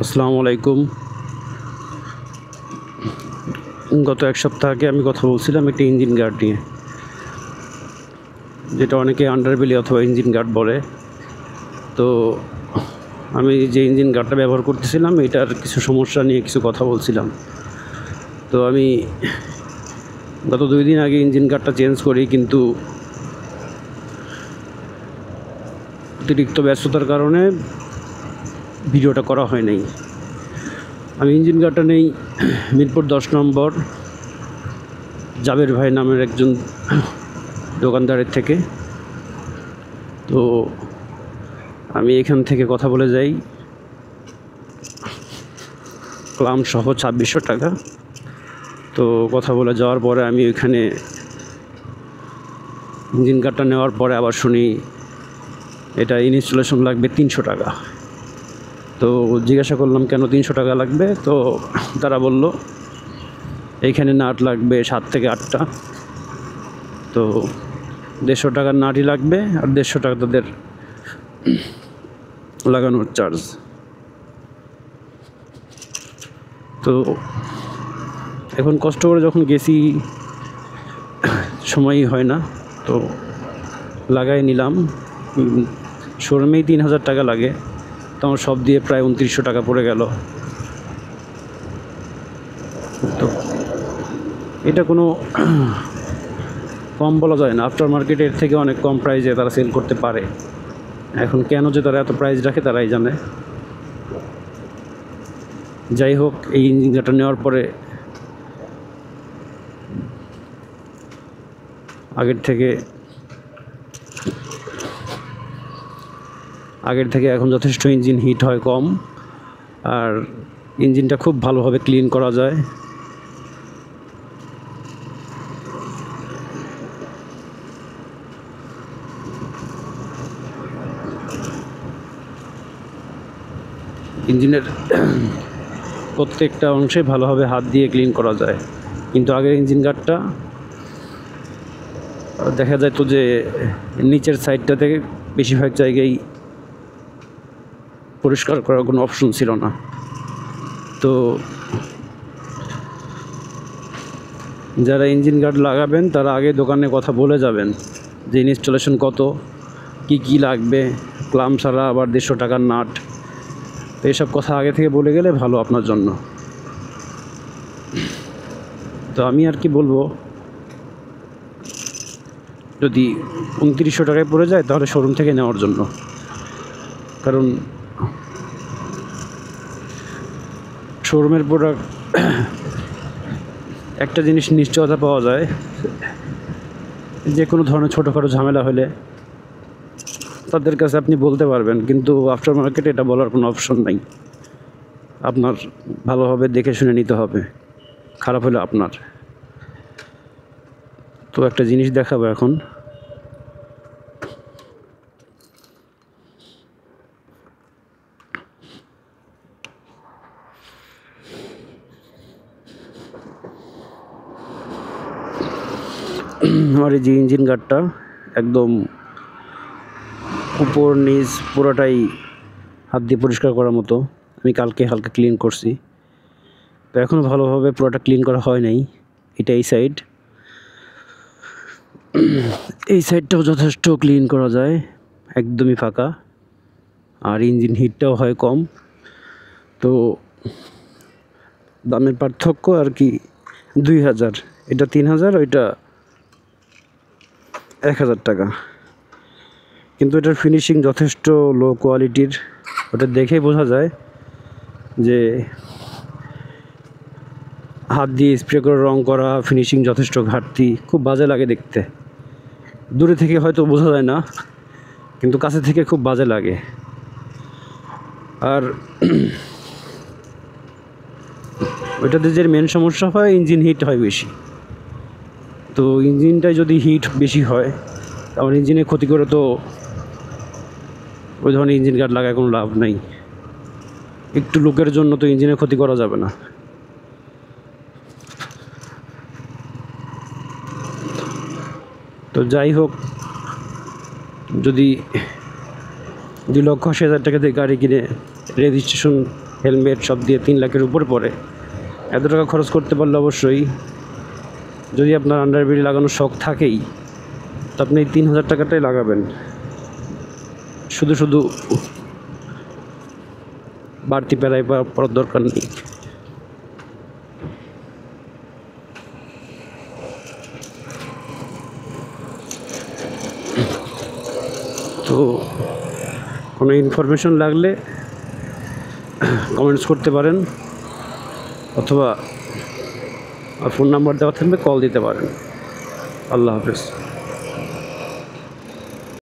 আসসালামু আলাইকুম। গত এক সপ্তাহ আগে আমি কথা বলছিলাম একটি ইঞ্জিন গার্ড নিয়ে, যেটা অনেকে আন্ডারবেলি অথবা ইঞ্জিন গার্ড বলে। তো আমি যে ইঞ্জিন গার্ডটা ব্যবহার করতেছিলাম এটার কিছু সমস্যা নিয়ে কিছু কথা বলছিলাম। তো আমি গত 2 দিন আগে ইঞ্জিন গার্ডটা চেঞ্জ করি, কিন্তু অতিরিক্ত ব্যস্ততার কারণে ভিডিওটা করা হয় নাই। আমি ইঞ্জিন গার্ডটা নেই মিরপুর 10 নম্বর জাবের ভাই নামের একজন দোকানদারের থেকে। তো আমি এখান থেকে কথা বলে যাই, ক্লাম সহ 2600 টাকা। তো কথা বলে যাওয়ার পরে আমি ওইখানে ইঞ্জিন গার্ডটা নেওয়ার পরে আবার শুনি এটা ইনস্টলেশন লাগবে 300 টাকা। তো জিজ্ঞাসা করলাম কেন 300 টাকা লাগবে। তো তারা বলল এইখানে নাট লাগবে 7 থেকে 8টা, তো 150 টাকার নাটই লাগবে, আর 150 টাকা তাদের লাগানোর চার্জ। তো এখন কষ্ট করে যখন গেছি সময়ই হয় না, তো লাগাই নিলাম। শোরুমেই 3000 টাকা লাগে, তো আমার সব দিয়ে প্রায় 2900 টাকা পড়ে গেল। তো এটা কোনো কম বলা যায় না, আফটার মার্কেটের থেকে অনেক কম প্রাইসে তারা সেল করতে পারে। এখন কেন যে তারা এত প্রাইস রাখে তারাই জানে। যাই হোক, এই ইঞ্জিন গার্ডটা নেওয়ার পরে আগের থেকে এখন যথেষ্ট ইঞ্জিন হিট হয় কম, আর ইঞ্জিনটা খুব ভালোভাবে ক্লিন করা যায়। ইঞ্জিনের প্রত্যেকটা অংশে ভালোভাবে হাত দিয়ে ক্লিন করা যায়, কিন্তু আগের ইঞ্জিন গার্ডটা দেখা যায় তো যে নিচের সাইডটা থেকে বেশিরভাগ জায়গায় পরিষ্কার করার কোনো অপশন ছিল না। তো যারা ইঞ্জিন গার্ড লাগাবেন তারা আগে দোকানে কথা বলে যাবেন যে ইনস্টলেশন কত, কি লাগবে, ক্লাম ছাড়া আবার 150 টাকার নাট। তো এইসব কথা আগে থেকে বলে গেলে ভালো আপনার জন্য। তো আমি আর কি বলবো, যদি 2900 টাকায় পড়ে যায় তাহলে শোরুম থেকে নেওয়ার জন্য, কারণ শোরুমের প্রোডাক্ট একটা জিনিস নিশ্চয়তা পাওয়া যায়, যে কোনো ধরনের ছোটোখাটো ঝামেলা হলে তাদের কাছে আপনি বলতে পারবেন, কিন্তু আফটার মার্কেটে এটা বলার কোনো অপশন নাই। আপনার ভালোভাবে দেখে শুনে নিতে হবে, খারাপ হলে আপনার। তো একটা জিনিস দেখাবো এখন। আমার এই যে ইঞ্জিন গার্ডটা একদম উপর নিচ পুরোটাই হাত দিয়ে পরিষ্কার করার মতো। আমি কালকে হালকা ক্লিন করছি, তো এখনও ভালোভাবে পুরোটা ক্লিন করা হয় নাই। এটা এই সাইডটাও যথেষ্ট ক্লিন করা যায়, একদমই ফাঁকা, আর ইঞ্জিন হিটটাও হয় কম। তো দামের পার্থক্য আর কি 2000, এটা 3000, ওইটা 1000 টাকা। কিন্তু এটার ফিনিশিং যথেষ্ট লো কোয়ালিটির, ওটা দেখেই বোঝা যায় যে হাত দিয়ে স্প্রে করে রং করা, ফিনিশিং যথেষ্ট ঘাটতি, খুব বাজে লাগে দেখতে। দূরে থেকে হয়তো বোঝা যায় না, কিন্তু কাছে থেকে খুব বাজে লাগে। আর ওইটাতে যে মেন সমস্যা হয়, ইঞ্জিন হিট হয় বেশি। তো ইঞ্জিনটায় যদি হিট বেশি হয় আমার ইঞ্জিনে ক্ষতি করে, তো ওই ধরনের ইঞ্জিন গার্ড লাগায় কোনো লাভ নাই। একটু লুকের জন্য তো ইঞ্জিনের ক্ষতি করা যাবে না। তো যাই হোক, যদি 2,80,000 টাকা দিয়ে গাড়ি কিনে রেজিস্ট্রেশন হেলমেট সব দিয়ে 3 লাখের উপরে পড়ে। এত টাকা খরচ করতে পারলে অবশ্যই, যদি আপনার আন্ডারবিডি লাগানোর শখ থাকেই, তো আপনি এই 3000 টাকাটাই লাগাবেন। শুধু শুধু বাড়তি প্যারায় পড়ার দরকার নেই। তো কোনো ইনফরমেশন লাগলে কমেন্টস করতে পারেন, অথবা ফোন নাম্বার দেওয়া থাকবে, কল দিতে পারেন। আল্লাহ হাফেজ।